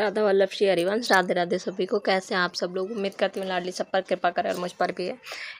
राधा वल्लभ श्री हरिवंश। राधे राधे सभी को। कैसे हैं आप सब लोग? उम्मीद करती हूँ लाडली सब पर कृपा करे और मुझ पर भी है।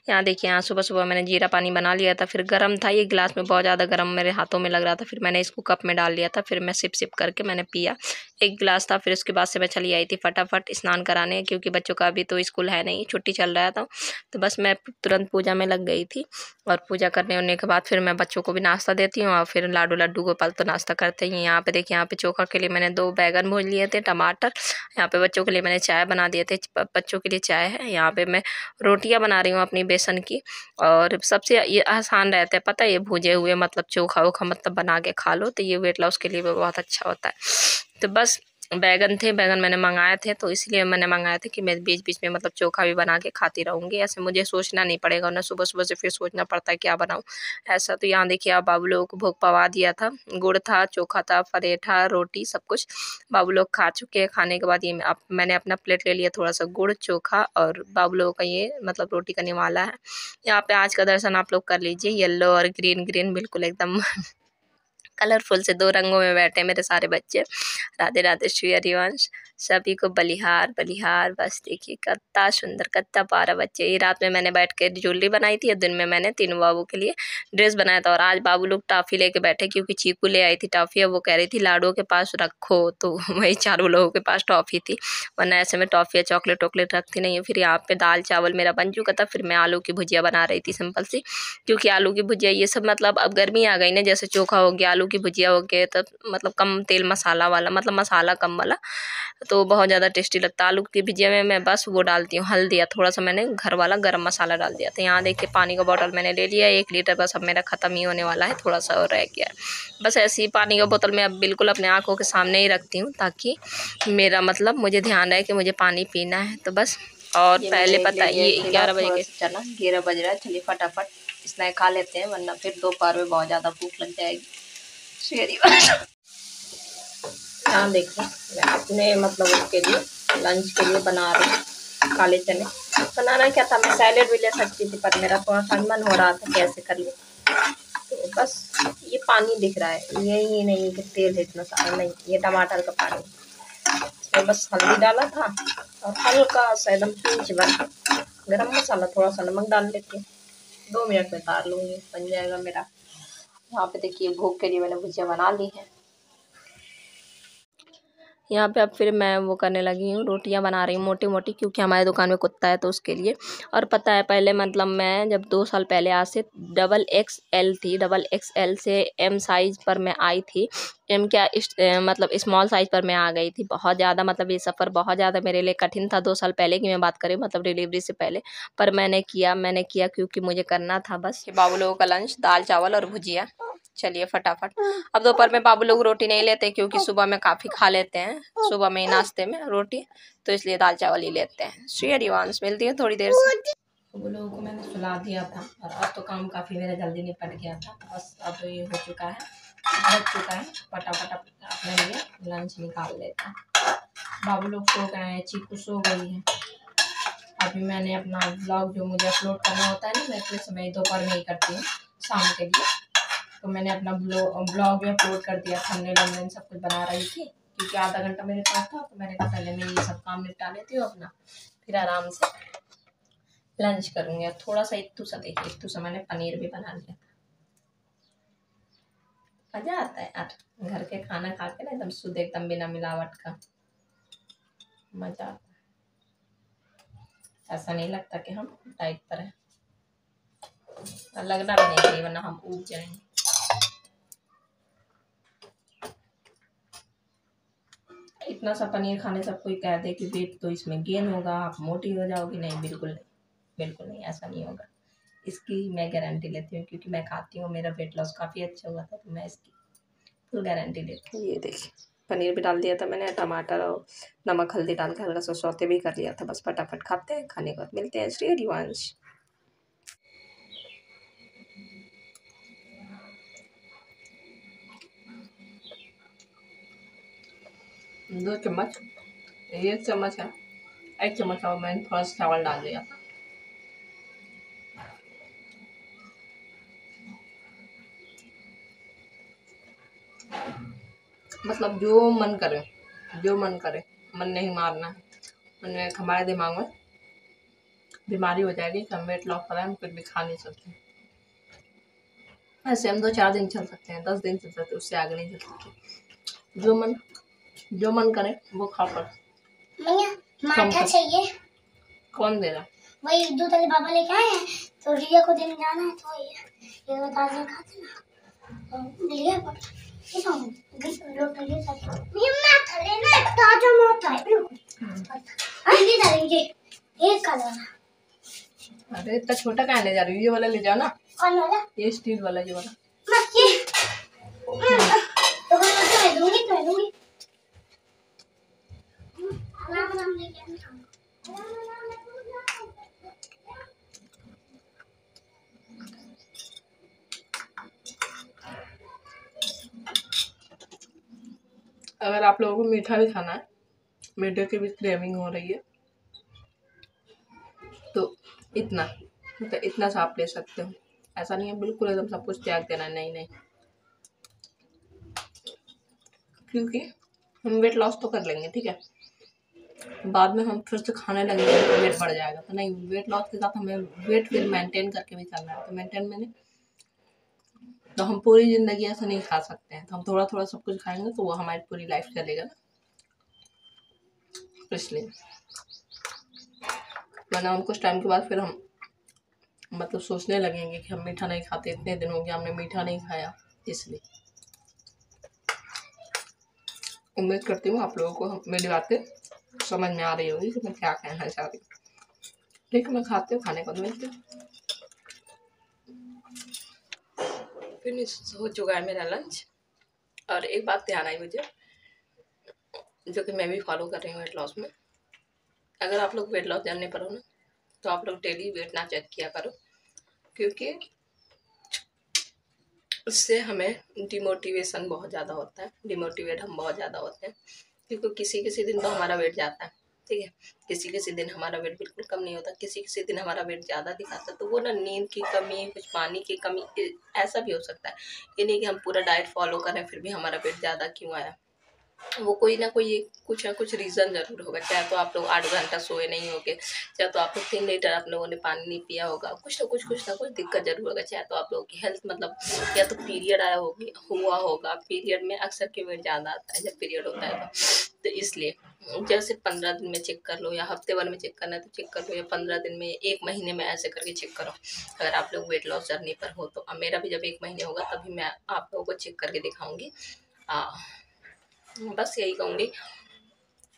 यहाँ देखिए, यहाँ सुबह सुबह मैंने जीरा पानी बना लिया था। फिर गर्म था, ये गिलास में बहुत ज़्यादा गर्म मेरे हाथों में लग रहा था। फिर मैंने इसको कप में डाल लिया था। फिर मैं सिप सिप करके मैंने पिया। एक गिलास था। फिर उसके बाद से मैं चली आई थी फटाफट स्नान कराने, क्योंकि बच्चों का अभी तो स्कूल है नहीं, छुट्टी चल रहा था। तो बस मैं तुरंत पूजा में लग गई थी। और पूजा करने होने के बाद फिर मैं बच्चों को भी नाश्ता देती हूँ और फिर लाडू लड्डू गोपाल तो नाश्ता करते ही। यहाँ पे देखिए, यहाँ पे चोखा के लिए मैंने 2 बैगन भून लिए थे, टमाटर। यहाँ पे बच्चों के लिए मैंने चाय बना दिए थे, बच्चों के लिए चाय है। यहाँ पे मैं रोटियां बना रही हूँ अपनी बेसन की। और सबसे ये आसान रहता है, पता है, ये भुजे हुए मतलब चोखा वोखा मतलब बना के खा लो तो ये वेट लॉस के लिए भी बहुत अच्छा होता है। तो बस बैगन थे, बैगन मैंने मंगाए थे तो इसलिए मैंने मंगाए थे कि मैं बीच बीच में मतलब चोखा भी बना के खाती रहूँगी। ऐसे मुझे सोचना नहीं पड़ेगा, वरना सुबह सुबह से फिर सोचना पड़ता है क्या बनाऊँ ऐसा। तो यहाँ देखिए, आप बाबू लोगों को भोग पवा दिया था। गुड़ था, चोखा था, पराठा, रोटी, सब कुछ बाबू लोग खा चुके हैं। खाने के बाद ये मैंने अपना प्लेट ले लिया, थोड़ा सा गुड़ चोखा और बाबू लोगों का ये मतलब रोटी का निवाला है। यहाँ पे आज का दर्शन आप लोग कर लीजिए। येलो और ग्रीन ग्रीन बिल्कुल एकदम कलरफुल से 2 रंगों में बैठे मेरे सारे बच्चे। राधे राधे श्री हरिवंश। सभी को बलिहार बलिहार। बस देखिए कितना सुंदर, कितना प्यारा बच्चे। ये रात में मैंने बैठ के ज्वेलरी बनाई थी और दिन में मैंने तीनों बाबू के लिए ड्रेस बनाया था। और आज बाबू लोग टॉफ़ी लेके बैठे, क्योंकि चीकू ले आई थी टॉफ़ी और वो कह रही थी लाडो के पास रखो, तो वही चारों लोगों के पास टॉफ़ी थी। वरना ऐसे में टॉफ़ी या चॉकलेट वॉकलेट रखती नहीं है। फिर यहाँ पे दाल चावल मेरा बन चुका था। फिर मैं आलू की भुजिया बना रही थी सिंपल सी, क्योंकि आलू की भुजिया ये सब मतलब अब गर्मी आ गई ना, जैसे चोखा हो गया, आलू की भुजिया हो गया, तब मतलब कम तेल मसाला वाला, मतलब मसाला कम वाला, तो बहुत ज़्यादा टेस्टी लगता है। आलू की भुजिया में मैं बस वो डालती हूँ हल्दी या थोड़ा सा मैंने घर वाला गरम मसाला डाल दिया था। यहाँ देखिए, पानी का बॉटल मैंने ले लिया 1 लीटर, बस अब मेरा ख़त्म ही होने वाला है, थोड़ा सा और रह गया है। बस ऐसे ही पानी का बोतल मैं अब बिल्कुल अपने आँखों के सामने ही रखती हूँ, ताकि मेरा मतलब मुझे ध्यान रहे कि मुझे पानी पीना है। तो बस, और पहले पता है ये 11 बजे के चला, 11 बज रहा है। चलिए फटाफट स्नैक खा लेते हैं, वरना फिर दोपहर में बहुत ज़्यादा भूख लग जाएगी। यहाँ देखिए, मैं अपने मतलब उसके लिए लंच के लिए बना रही हूँ काले चने। बनाना क्या था, मैं सैलेड भी ले सकती थी, पर मेरा थोड़ा सा मन हो रहा था कैसे कर ले। तो बस ये पानी दिख रहा है, ये नहीं कि तेल है इतना सारा, नहीं, ये टमाटर का पानी। इसमें बस हल्दी डाला था और हल्का सा एकदम पिंच भर गरम मसाला, थोड़ा सा नमक डाल लेती हूँ। 2 मिनट में उतार लूँगी, बन जाएगा मेरा। यहाँ पे देखिए, भूख के लिए मैंने भुजिया बना ली है। यहाँ पे अब फिर मैं वो करने लगी हूँ, रोटियाँ बना रही हूँ मोटी मोटी, क्योंकि हमारे दुकान में कुत्ता है तो उसके लिए। और पता है, पहले मतलब मैं जब 2 साल पहले आज से XXL थी, XXL से M साइज़ पर मैं आई थी। M क्या मतलब स्मॉल साइज़ पर मैं आ गई थी। बहुत ज़्यादा मतलब ये सफ़र बहुत ज़्यादा मेरे लिए कठिन था। 2 साल पहले की मैं बात करी, मतलब डिलीवरी से पहले। पर मैंने किया क्योंकि मुझे करना था। बस बाबू लोगों का लंच दाल चावल और भुजिया। चलिए फटाफट। अब दोपहर में बाबू लोग रोटी नहीं लेते, क्योंकि सुबह में काफ़ी खा लेते हैं, सुबह में ही नाश्ते में रोटी, तो इसलिए दाल चावल ही लेते हैं। श्री हरिवंश, मिलती है थोड़ी देर से। बाबू लोगों को मैंने सुला दिया था और अब तो काम काफ़ी मेरा जल्दी निपट गया था। बस अब ये हो चुका है, बच चुका है, फटाफट अपने लिए लंच निकाल लेते हैं। बाबू लोग सो गए हैं, चीकू सो गई है। अभी मैंने अपना ब्लॉग जो मुझे अपलोड करना होता है ना, मैं इतने समय दोपहर में ही करती हूँ शाम के लिए, तो मैंने अपना ब्लॉग भी अपलोड कर दिया। थंबनेल सब कुछ बना रही थी, क्योंकि आधा घंटा मेरे पास था, तो मैंने कहा पहले मैं ये सब काम निपटा लेती हूँ अपना, फिर आराम से लंच करूँगी। और थोड़ा सा इत्तू सा देखिए, इत्तू सा मैंने पनीर भी बना लिया था। मज़ा आता है यार, घर के खाना खा के ना, एकदम शुद्ध, एकदम बिना मिलावट का, मज़ा आता है। ऐसा नहीं लगता कि हम डाइट पर हैं, लगना भी नहीं चाहिए, वरना हम ऊब जाएंगे। इतना सा पनीर खाने से कोई कह दे कि वेट तो इसमें गेन होगा, आप मोटी हो जाओगी, नहीं, बिल्कुल नहीं, बिल्कुल नहीं, ऐसा नहीं होगा। इसकी मैं गारंटी लेती हूँ, क्योंकि मैं खाती हूँ, मेरा वेट लॉस काफ़ी अच्छा हुआ था, तो मैं इसकी फुल गारंटी लेती हूँ। ये देखिए, पनीर भी डाल दिया था मैंने, टमाटर और नमक हल्दी डाल के हल्का सा सौते भी कर लिया था। बस फटाफट खाते हैं, खाने के बाद मिलते हैं। श्री हरिवंश। 2 चम्मच, 1 चम्मच है, 1 चम्मच और मैंने थोड़ा सा चावल डाल दिया था। मतलब जो मन करे, जो मन करे मन नहीं मारना है। मन में हमारे दिमाग में बीमारी हो जाएगी कि हम वेट लॉस कर रहे हैं, हम कुछ भी खा नहीं सकते। ऐसे हम 2-4 दिन चल सकते हैं, 10 दिन चल सकते हैं, उससे आगे नहीं चल सकते। जो मन करे वो खा कर। माठा चाहिए। कौन दे रहा? वही दूध वाले पापा लेके आए हैं, तो रिया को देने जाना है, तो ये बता दें खाते ना तो लिया पर ये लोग लगे सब ये माठा लेना है, ताजा माठा है। आगे डालेंगे एक कलर। अरे इतना छोटा काहे ले जा रही हो? ये वाला ले जाओ ना। कौन वाला? ये स्टील वाला, ये वाला। बस ये तो मैं दूंगी नाम लेके अगर आप लोगों को मीठा भी खाना है, मीठे की भी क्रेविंग हो रही है, तो इतना सा आप ले सकते हो। ऐसा नहीं है बिल्कुल एकदम सब कुछ त्याग देना, नहीं, क्योंकि हम वेट लॉस तो कर लेंगे, ठीक है, बाद में हम फिर से खाने लगेंगे तो वेट बढ़ जाएगा। तो नहीं, वेट लॉस के साथ हमें वेट फिर मेंटेन करके भी चलना है। तो मेंटेन में तो हम पूरी ज़िंदगी ऐसा नहीं खा सकते हैं, तो हम थोड़ा थोड़ा सब कुछ खाएंगे तो वो हमारी पूरी लाइफ चलेगा ना, इसलिए। वरना हम कुछ टाइम के बाद फिर हम मतलब सोचने लगेंगे कि हम मीठा नहीं खाते, इतने दिन हो गया हमने मीठा नहीं खाया। इसलिए उम्मीद करती हूँ आप लोगों को मेरी बातें समझ में आ रही होगी कि मैं क्या कहना चाह रही हूँ। ठीक है, मैं खाती हूँ, खाने को मिलती हूँ। फिनिश हो चुका है मेरा लंच। और एक बात ध्यान आई मुझे, जो कि मैं भी फॉलो कर रही हूँ वेट लॉस में। अगर आप लोग वेट लॉस जानने पर हो ना, तो आप लोग डेली वेट ना चेक किया करो, क्योंकि उससे हमें डिमोटिवेशन बहुत ज़्यादा होता है। डिमोटिवेट हम बहुत ज़्यादा होते हैं, क्योंकि किसी दिन तो हमारा वेट जाता है, ठीक है, किसी दिन हमारा वेट बिल्कुल कम नहीं होता, किसी दिन हमारा वेट ज़्यादा दिखाता है। तो वो ना नींद की कमी, कुछ पानी की कमी, ऐसा भी हो सकता है। ये नहीं कि हम पूरा डाइट फॉलो करें फिर भी हमारा वेट ज़्यादा क्यों आया। वो कोई ना कोई कुछ ना कुछ रीज़न ज़रूर होगा। चाहे तो आप लोग 8 घंटा सोए नहीं होगे, चाहे तो आप लोग 3 लीटर आप लोगों ने पानी नहीं पिया होगा, कुछ ना कुछ दिक्कत ज़रूर होगा। चाहे तो आप लोगों की हेल्थ मतलब, या तो पीरियड हुआ होगा। पीरियड में अक्सर के वेट ज़्यादा आता है जब पीरियड होता है तो इसलिए जैसे 15 दिन में चेक कर लो, या हफ्ते भर में चेक करना है तो चेक कर लो, या 15 दिन में, 1 महीने में, ऐसे करके चेक करो अगर आप लोग वेट लॉस जर्नी पर हो तो। अब मेरा भी जब 1 महीने होगा तभी मैं आप लोगों को चेक करके दिखाऊंगी। बस यही कहूँगी।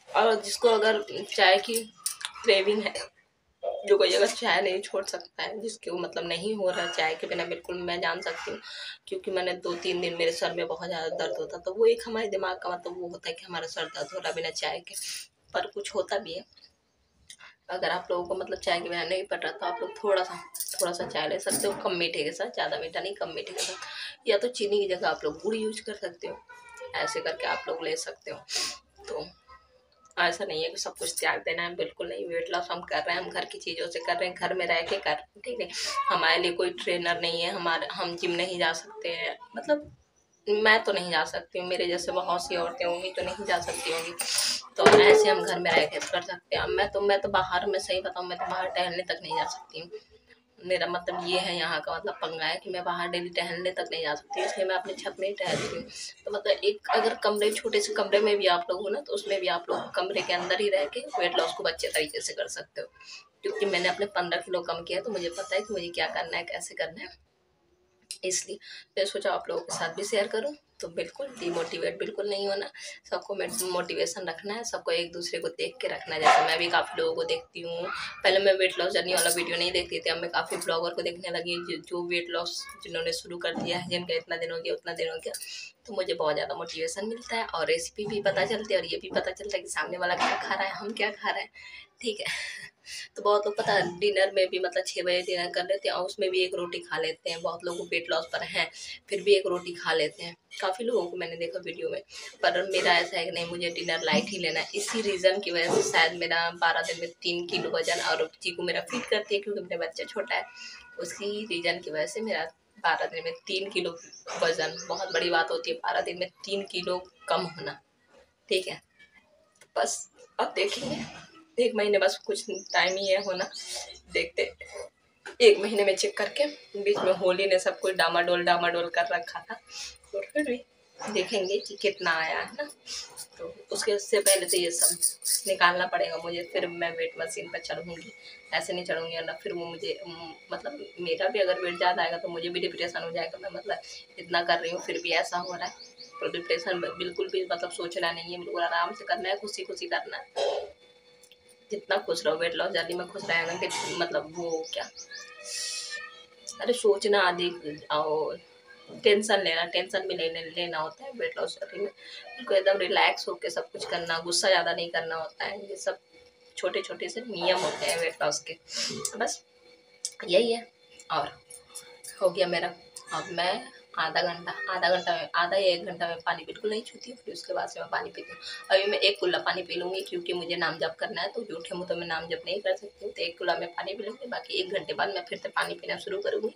और जिसको अगर चाय की क्रेविंग है, जो कोई अगर चाय नहीं छोड़ सकता है, जिसको मतलब नहीं हो रहा चाय के बिना, बिल्कुल मैं जान सकती हूँ, क्योंकि मैंने 2-3 दिन मेरे सर में बहुत ज़्यादा दर्द होता, तो वो एक हमारे दिमाग का मतलब वो होता है कि हमारा सर दर्द हो रहा बिना चाय के। पर कुछ होता भी है। अगर आप लोगों को मतलब चाय के बिना नहीं पड़ रहा तो आप लोग थोड़ा सा चाय ले सकते हो, कम मीठे के साथ, ज़्यादा मीठा नहीं, कम मीठे के साथ। या तो चीनी की जगह आप लोग गुड़ यूज कर सकते हो, ऐसे करके आप लोग ले सकते हो। तो ऐसा नहीं है कि सब कुछ त्याग देना है, बिल्कुल नहीं। वेट लॉस हम कर रहे हैं, हम घर की चीज़ों से कर रहे हैं, घर में रह के कर रहे हैं, ठीक है। हमारे लिए कोई ट्रेनर नहीं है, हम जिम नहीं जा सकते हैं, मतलब मैं तो नहीं जा सकती हूँ, मेरे जैसे बहुत सी औरतें होंगी तो नहीं जा सकती होंगी, तो ऐसे हम घर में रह के कर सकते हैं। मैं तो बाहर में, सही बताऊँ, मैं तो बाहर टहलने तक नहीं जा सकती हूँ। मेरा मतलब ये है, यहाँ का मतलब पंगा है कि मैं बाहर डेली टहलने तक नहीं जा सकती, इसलिए मैं अपने छत में ही टहलती हूँ। तो मतलब एक अगर कमरे, छोटे से कमरे में भी आप लोग हो ना, तो उसमें भी आप लोग कमरे के अंदर ही रह के वेट लॉस को अच्छे तरीके से कर सकते हो। क्योंकि मैंने अपने 15 किलो कम किया, तो मुझे पता है कि मुझे क्या करना है, कैसे करना है। इसलिए मैं सोचा आप लोगों के साथ भी शेयर करूं। तो बिल्कुल डिमोटिवेट बिल्कुल नहीं होना, सबको मोटिवेशन रखना है, सबको एक दूसरे को देख के रखना है। जैसे मैं भी काफ़ी लोगों को देखती हूँ, पहले मैं वेट लॉस जर्नी वाला वीडियो नहीं देखती थी, अब मैं काफ़ी ब्लॉगर को देखने लगी जो वेट लॉस जिन्होंने शुरू कर दिया है, जिनका इतना दिन हो गया उतना दिन हो गया, तो मुझे बहुत ज़्यादा मोटिवेशन मिलता है और रेसिपी भी पता चलती है और ये भी पता चलता है कि सामने वाला क्या खा रहा है, हम क्या खा रहे हैं, ठीक है। तो बहुत लोग पता है डिनर में भी मतलब 6 बजे डिनर कर लेते हैं और उसमें भी 1 रोटी खा लेते हैं। बहुत लोग वेट लॉस पर हैं फिर भी 1 रोटी खा लेते हैं, काफ़ी लोगों को मैंने देखा वीडियो में। पर मेरा ऐसा है कि नहीं, मुझे डिनर लाइट ही लेना है। इसी रीज़न की वजह से शायद मेरा 12 दिन में 3 किलो वजन, और चीकू मेरा फिट करती है क्योंकि मेरा बच्चा छोटा है, उसी रीज़न की वजह से मेरा 12 दिन में 3 किलो वजन बहुत बड़ी बात होती है। 12 दिन में 3 किलो कम होना, ठीक है। बस अब देखेंगे, 1 महीने बस कुछ टाइम ही है होना, देखते 1 महीने में चेक करके। बीच में होली ने सब कुछ डामाडोल कर रखा था, तो फिर भी देखेंगे कि कितना आया है ना। तो उससे पहले तो ये सब निकालना पड़ेगा मुझे, फिर मैं वेट मशीन पर चढ़ूँगी। ऐसे नहीं चढ़ूँगी ना, फिर वो मुझे मतलब मेरा भी अगर वेट ज़्यादा आएगा तो मुझे भी डिप्रेशन हो जाएगा। मैं मतलब इतना कर रही हूँ फिर भी ऐसा हो रहा है, तो डिप्रेशन बिल्कुल भी मतलब सोचना नहीं है, बिल्कुल आराम से करना है, खुशी खुशी करना है। जितना खुश रहो, वेट लॉस जल्दी में खुश रहेगा कि मतलब वो क्या, अरे सोचना अधिक और टेंशन भी लेना होता है वेट लॉस जर्नी में। बिल्कुल एकदम रिलैक्स होकर सब कुछ करना, गुस्सा ज़्यादा नहीं करना होता है। ये सब छोटे छोटे से नियम होते हैं वेट लॉस के, बस यही है। और हो गया मेरा, अब मैं आधा या 1 घंटा में पानी बिल्कुल नहीं छूती हूँ, फिर उसके बाद से मैं पानी पीती हूँ। अभी मैं 1 कुल्ला पानी पी लूँगी, क्योंकि मुझे नाम जप करना है, तो झूठे मुँह तो मैं नाम जप नहीं कर सकती हूँ। तो 1 कुल्ला में पानी पी लूँगी, बाकी 1 घंटे बाद मैं फिर से पानी पीना शुरू करूँगी।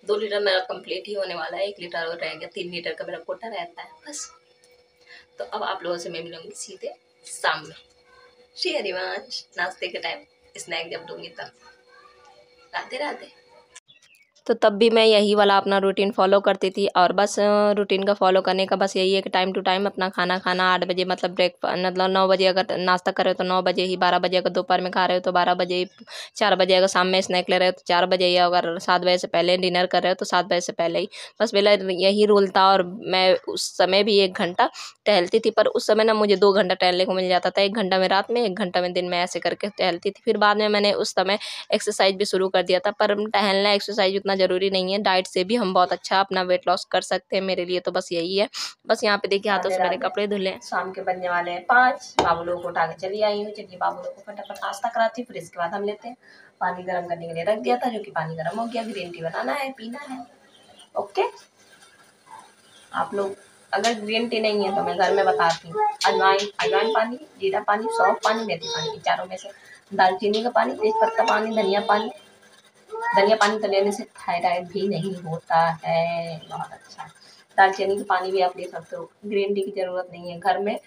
2 लीटर मेरा कंप्लीट ही होने वाला है, 1 लीटर और रह गया, 3 लीटर का मेरा कोटा रहता है बस। तो अब आप लोगों से मैं मिलूँगी सीधे शाम में, श्री हरिवंश नाश्ते के टाइम स्नैक जब दूँगी तब। राधे राधे। तो तब भी मैं यही वाला अपना रूटीन फॉलो करती थी, और बस रूटीन का फॉलो करने का बस यही है कि टाइम टू टाइम अपना खाना खाना, 8 बजे मतलब मतलब 9 बजे अगर नाश्ता कर रहे हो तो 9 बजे ही, 12 बजे अगर दोपहर में खा रहे हो तो 12 बजे ही, 4 बजे अगर शाम में स्नैक ले रहे हो तो 4 बजे ही, अगर 7 बजे से पहले डिनर कर रहे हो तो 7 बजे से पहले ही। बस मेरा यही रूल था, और मैं उस समय भी 1 घंटा टहलती थी, पर उस समय ना मुझे 2 घंटा टहलने को मिल जाता था, 1 घंटा में रात में, 1 घंटा में दिन में, ऐसे करके टहलती थी। फिर बाद में मैंने उस समय एक्सरसाइज भी शुरू कर दिया था, पर टहलना एक्सरसाइज उतना ज़रूरी नहीं है, डाइट से भी हम बहुत अच्छा अपना वेट लॉस कर सकते हैं। मेरे लिए तो बस यही है। बस यहाँ पे देखिए हाथों से मैंने कपड़े धुले, शाम के बनने वाले हैं 5। बाबू लोगों को उठा के चली आई हूँ, चलिए बाबू लोगों को फटाफट नाश्ता कराती हूँ, फिर इसके बाद हम लेते हैं। पानी गर्म करने के लिए रख दिया था, जो कि पानी गर्म हो गया, ग्रीन टी बनाना है, पीना है। ओके, आप लोग अगर ग्रीन टी नहीं है तो मैं घर में बताती हूँ, अजवाइन पानी, जीरा पानी, सौंफ पानी, मेथी पानी, चारों में से दालचीनी का पानी, तेज पत्ता पानी, धनिया पानी तो लेने से थायराइड भी नहीं होता है, बहुत अच्छा है। दालचीनी का पानी भी आप ले सकते हो, ग्रीन टी की ज़रूरत नहीं है। घर में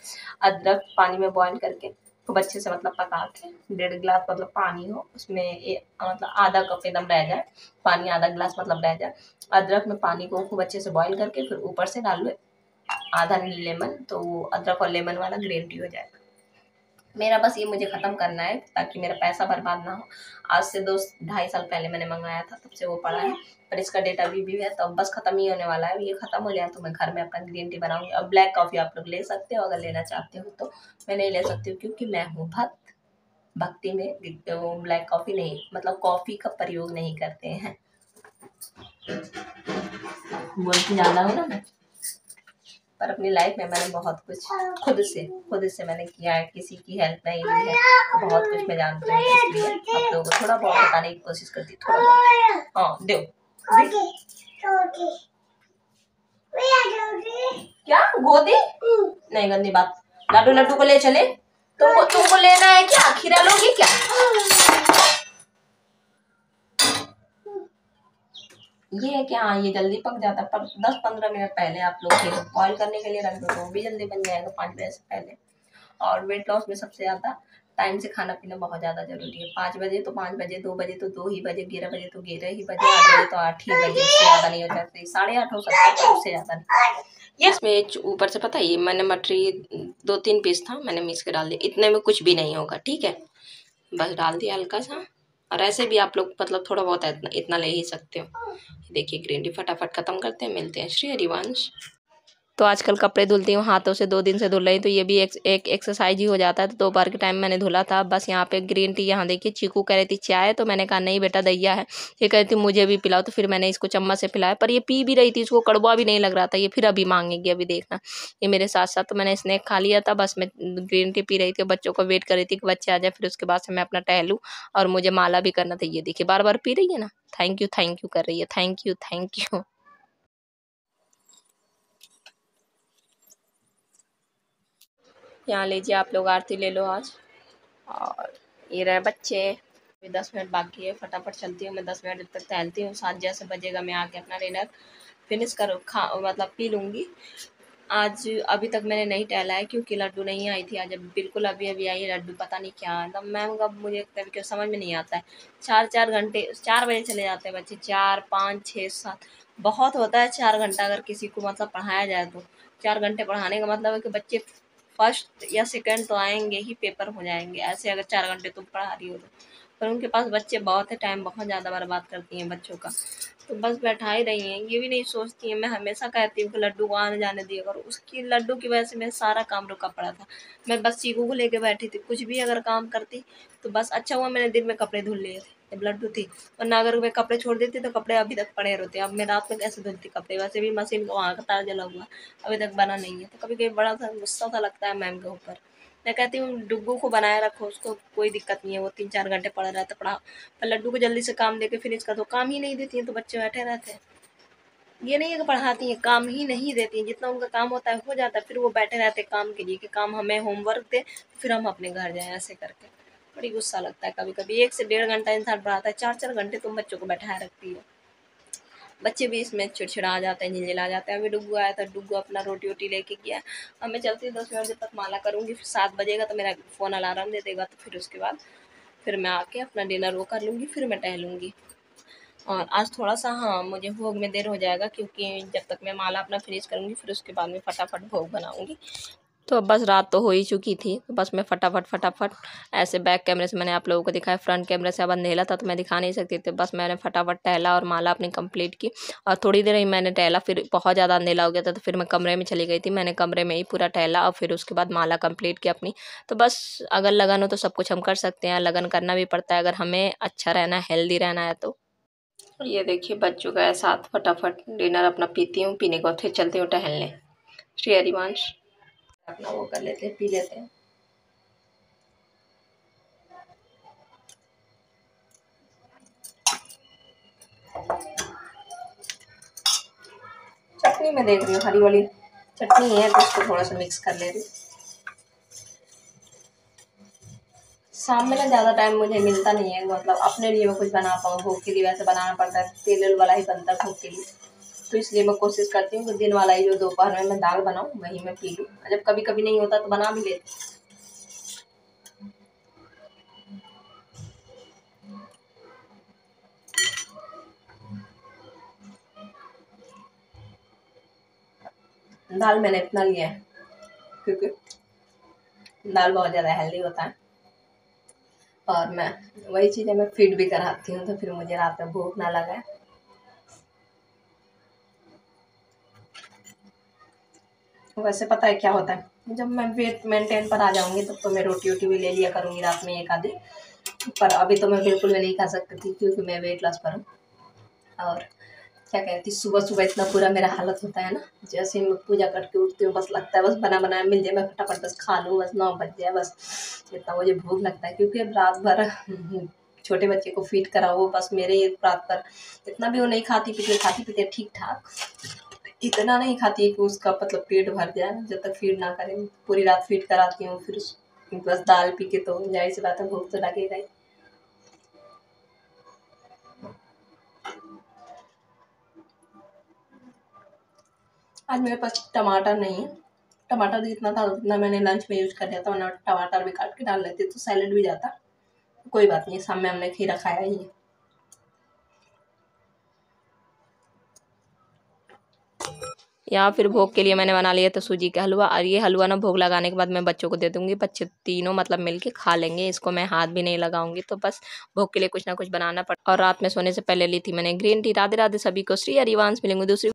अदरक पानी में बॉईल करके खूब अच्छे से मतलब पका के, 1.5 गिलास मतलब पानी हो उसमें मतलब आधा कप एकदम रह जाए पानी, आधा गिलास मतलब रह जाए। अदरक में पानी को खूब अच्छे से बॉईल करके फिर ऊपर से डाल लो आधा लेमन, तो अदरक और लेमन वाला ग्रीन टी हो जाएगा। मेरा बस ये मुझे ख़त्म करना है ताकि मेरा पैसा बर्बाद ना हो। आज से 2-2.5 साल पहले मैंने मंगाया था, तब से वो पड़ा है, पर इसका डेट अभी भी है, तो बस ख़त्म ही होने वाला है। ये ख़त्म हो जाए तो मैं घर में अपना ग्रीन टी बनाऊंगी। अब ब्लैक कॉफ़ी आप लोग ले सकते हो, अगर लेना चाहते हो तो। मैं नहीं ले सकती हूँ क्योंकि मैं हूँ भक्त, भक्ति में ब्लैक कॉफ़ी नहीं, मतलब कॉफ़ी का प्रयोग नहीं करते हैं। बोलती ज़्यादा हो ना मैं, पर अपनी लाइफ में मैंने बहुत कुछ खुद से मैंने किया है, किसी की हेल्प नहीं ली है, तो बहुत कुछ मैं जानती हूँ, इसलिए आप लोगों को थोड़ा बहुत बताने की कोशिश करती हूँ, थोड़ा बहुत। हाँ दो क्या गोदी नहीं, गंदी बात। लड्डू को ले चले, तुमको लेना है क्या? खीरा लोगी क्या? ये है कि हाँ ये जल्दी पक जाता है, पर 10-15 मिनट पहले आप लोग बॉईल करने के लिए रख दो तो वो भी जल्दी बन जाएगा 5 बजे से पहले। और वेट लॉस में सबसे ज़्यादा टाइम से खाना पीना बहुत ज़्यादा जरूरी है। 5 बजे तो 5 बजे, 2 बजे तो 2 ही बजे, 11 बजे तो 11 ही बजे, 8 बजे तो 8 ही बजे, उससे ज़्यादा नहीं हो सकती, 8:30 हो सकता है पर उससे ज़्यादा नहीं। यस, में ऊपर से पता है मैंने मटरी 2-3 पीस था, मैंने मिक्स के डाल दिया, इतने में कुछ भी नहीं होगा, ठीक है, बस डाल दिया हल्का सा। और ऐसे भी आप लोग मतलब थोड़ा बहुत इतना ले ही सकते हो। देखिए ग्रीन टी फटाफट ख़त्म करते हैं, मिलते हैं श्री हरिवंश। तो आजकल कपड़े धुलती हूँ हाथों से, 2 दिन से धुल रही, तो ये भी एक एक्सरसाइज ही हो जाता है। तो दोपहर के टाइम मैंने धुला था। बस यहाँ पे ग्रीन टी, यहाँ देखिए चीकू कह रही थी चाय, तो मैंने कहा नहीं बेटा दैया है, ये कह रही थी मुझे भी पिलाओ, तो फिर मैंने इसको चम्मच से पिलाया, पर ये पी भी रही थी, इसको कड़वा भी नहीं लग रहा था। ये फिर अभी मांगेगी, अभी देखना ये मेरे साथ साथ। तो मैंने स्नैक खा लिया था, बस मैं ग्रीन टी पी रही थी, बच्चों को वेट कर रही थी कि बच्चे आ जाए, फिर उसके बाद से मैं अपना टहलूँ, और मुझे माला भी करना था। ये देखिए बार बार पी रही है ना, थैंक यू कर रही है, थैंक यू। यहाँ लीजिए आप लोग आरती ले लो आज। और ये रहे बच्चे, अभी 10 मिनट बाकी है, फटाफट चलती हूँ मैं, 10 मिनट तक टहलती हूँ, 7 जैसे बजेगा मैं आके अपना डिनर फिनिश मतलब पी लूँगी। आज अभी तक मैंने नहीं टहला है क्योंकि लड्डू नहीं आई थी आज, बिल्कुल अभी अभी आई है लड्डू, पता नहीं क्या मतलब मैम का मुझे कभी समझ में नहीं आता है। 4 घंटे 4 बजे चले जाते हैं बच्चे, 4 5 6 7 बहुत होता है 4 घंटा अगर किसी को मतलब पढ़ाया जाए तो। 4 घंटे पढ़ाने का मतलब है कि बच्चे फर्स्ट या सेकंड तो आएंगे ही, पेपर हो जाएंगे ऐसे अगर 4 घंटे तुम पढ़ा रही हो तो। पर उनके पास बच्चे बहुत है, टाइम बहुत ज़्यादा बर्बाद करती हैं बच्चों का। तो बस बैठा ही रही हैं, ये भी नहीं सोचती हैं। मैं हमेशा कहती हूँ कि लड्डू को आने जाने दिया करो, उसकी लड्डू की वजह से मेरा सारा काम रुका पड़ा था। मैं बस चीकू को लेके बैठी थी, कुछ भी अगर काम करती तो बस अच्छा हुआ मैंने दिन में कपड़े धुल लिए थे जब लड्डू थी, वरना अगर मैं कपड़े छोड़ देती तो कपड़े अभी तक पड़े रहते। अब मैं रात में कैसे धुलती कपड़े, वैसे भी मशीन का वहाँ का तार जला हुआ अभी तक बना नहीं है। तो कभी कभी बड़ा सा गुस्सा सा लगता है मैम के ऊपर। मैं कहती हूँ डुग्गू को बनाए रखो, उसको कोई दिक्कत नहीं है, वो 3 4 घंटे पढ़ रहा था पढ़ा, पर लड्डू को जल्दी से काम दे के फिनिश कर दो। काम ही नहीं देती हैं तो बच्चे बैठे रहते हैं। ये नहीं है कि पढ़ाती हैं, काम ही नहीं देती हैं, जितना उनका काम होता है हो जाता है, फिर वो बैठे रहते हैं काम के लिए कि काम हमें होमवर्क दे फिर हम अपने घर जाएं, ऐसे करके बड़ी गुस्सा लगता है। कभी कभी 1 से 1.5 घंटा इंसान पढ़ाता है, 4 घंटे तुम बच्चों को बैठाए रखती हो। बच्चे भी इसमें चिड़चिड़ा जाते हैं, झिंझिला जाते हैं। अभी डुग्गू आया था, डुग्गू अपना रोटी वोटी लेके गया। अब मैं चलती 10 मिनट तक माला करूँगी, फिर 7 बजेगा तो मेरा फ़ोन अलार्म दे देगा, तो फिर उसके बाद फिर मैं आके अपना डिनर वो कर लूँगी, फिर मैं टहलूँगी। और आज थोड़ा-सा हाँ, मुझे भोग में देर हो जाएगा क्योंकि जब तक मैं माला अपना फिनिश करूँगी फिर उसके बाद में फटाफट भोग बनाऊँगी। तो अब बस रात तो हो ही चुकी थी, तो बस मैं फटाफट ऐसे बैक कैमरे से मैंने आप लोगों को दिखाया, फ्रंट कैमरे से अब अंधेला था तो मैं दिखा नहीं सकती थी। बस मैंने फटाफट टहला और माला अपनी कंप्लीट की और थोड़ी देर ही मैंने टहला, फिर बहुत ज़्यादा अंधेला हो गया था तो फिर मैं कमरे में चली गई थी। मैंने कमरे में ही पूरा टहला और फिर उसके बाद माला कंप्लीट की अपनी। तो बस अगर लगन हो तो सब कुछ हम कर सकते हैं, लगन करना भी पड़ता है अगर हमें अच्छा रहना है, हेल्दी रहना है तो। और ये देखिए बच चुका है 7, फटाफट डिनर अपना पीती हूँ, पीने के बाद फिर चलती हूँ टहलने। श्री हरिवंश अपना वो कर लेते हैं, पी लेते हैं। चटनी में देख रही हूँ, हरी वाली चटनी है तो उसको थोड़ा सा मिक्स कर ले रही हूँ। शाम में ना ज़्यादा टाइम मुझे मिलता नहीं है, मतलब अपने लिए मैं कुछ बना पाऊँ, भोग के लिए वैसे बनाना पड़ता है, तेल वाला ही बनता है भोग के लिए। तो इसलिए मैं कोशिश करती हूँ कि दिन वाला ही जो दोपहर में मैं दाल बनाऊँ वही मैं पी लूँ। जब कभी कभी नहीं होता तो बना भी लेती। दाल मैंने इतना लिया है क्योंकि दाल बहुत ज़्यादा हेल्दी होता है और मैं वही चीज़ें मैं फीड भी कराती हूँ, तो फिर मुझे रात में भूख ना लगे। वैसे पता है क्या होता है, जब मैं वेट मेंटेन पर आ जाऊंगी तब तो मैं रोटी वोटी भी ले लिया करूंगी रात में एक आधी, पर अभी तो मैं बिल्कुल भी नहीं खा सकती थी क्योंकि मैं वेट लॉस पर हूँ। और क्या कहती, सुबह सुबह इतना पूरा मेरा हालत होता है ना, जैसे ही मैं पूजा करके उठती हूँ बस लगता है बस बना बनाया मिल जाए, मैं फटाफट बस खा लूँ, बस 9 बज जाए, बस इतना मुझे भूख लगता है। क्योंकि अब रात भर छोटे बच्चे को फीड कराओ, बस मेरे रात भर इतना भी वो नहीं खाती पीते ठीक ठाक, इतना नहीं खाती है कि उसका मतलब पेट भर जाए। जब तक फीड ना करें पूरी रात फीड कराती हूँ, फिर बस दाल पी के तो जाहिर सी बात है भूख तो लगेगा ही। आज मेरे पास टमाटर नहीं है, टमाटर जितना था उतना मैंने लंच में यूज कर लिया था, वरना टमाटर भी काट के डाल लेती तो सैलेड भी जाता। कोई बात नहीं, शाम में हमने खीरा खाया ही है। या फिर भोग के लिए मैंने बना लिया था सूजी का हलवा, और ये हलवा ना भोग लगाने के बाद मैं बच्चों को दे दूंगी, बच्चे तीनों मतलब मिलके खा लेंगे, इसको मैं हाथ भी नहीं लगाऊंगी। तो बस भोग के लिए कुछ ना कुछ बनाना पड़ा। और रात में सोने से पहले ली थी मैंने ग्रीन टी। राधे राधे सभी को, श्री हरिवंश। मिलेंगे दूसरी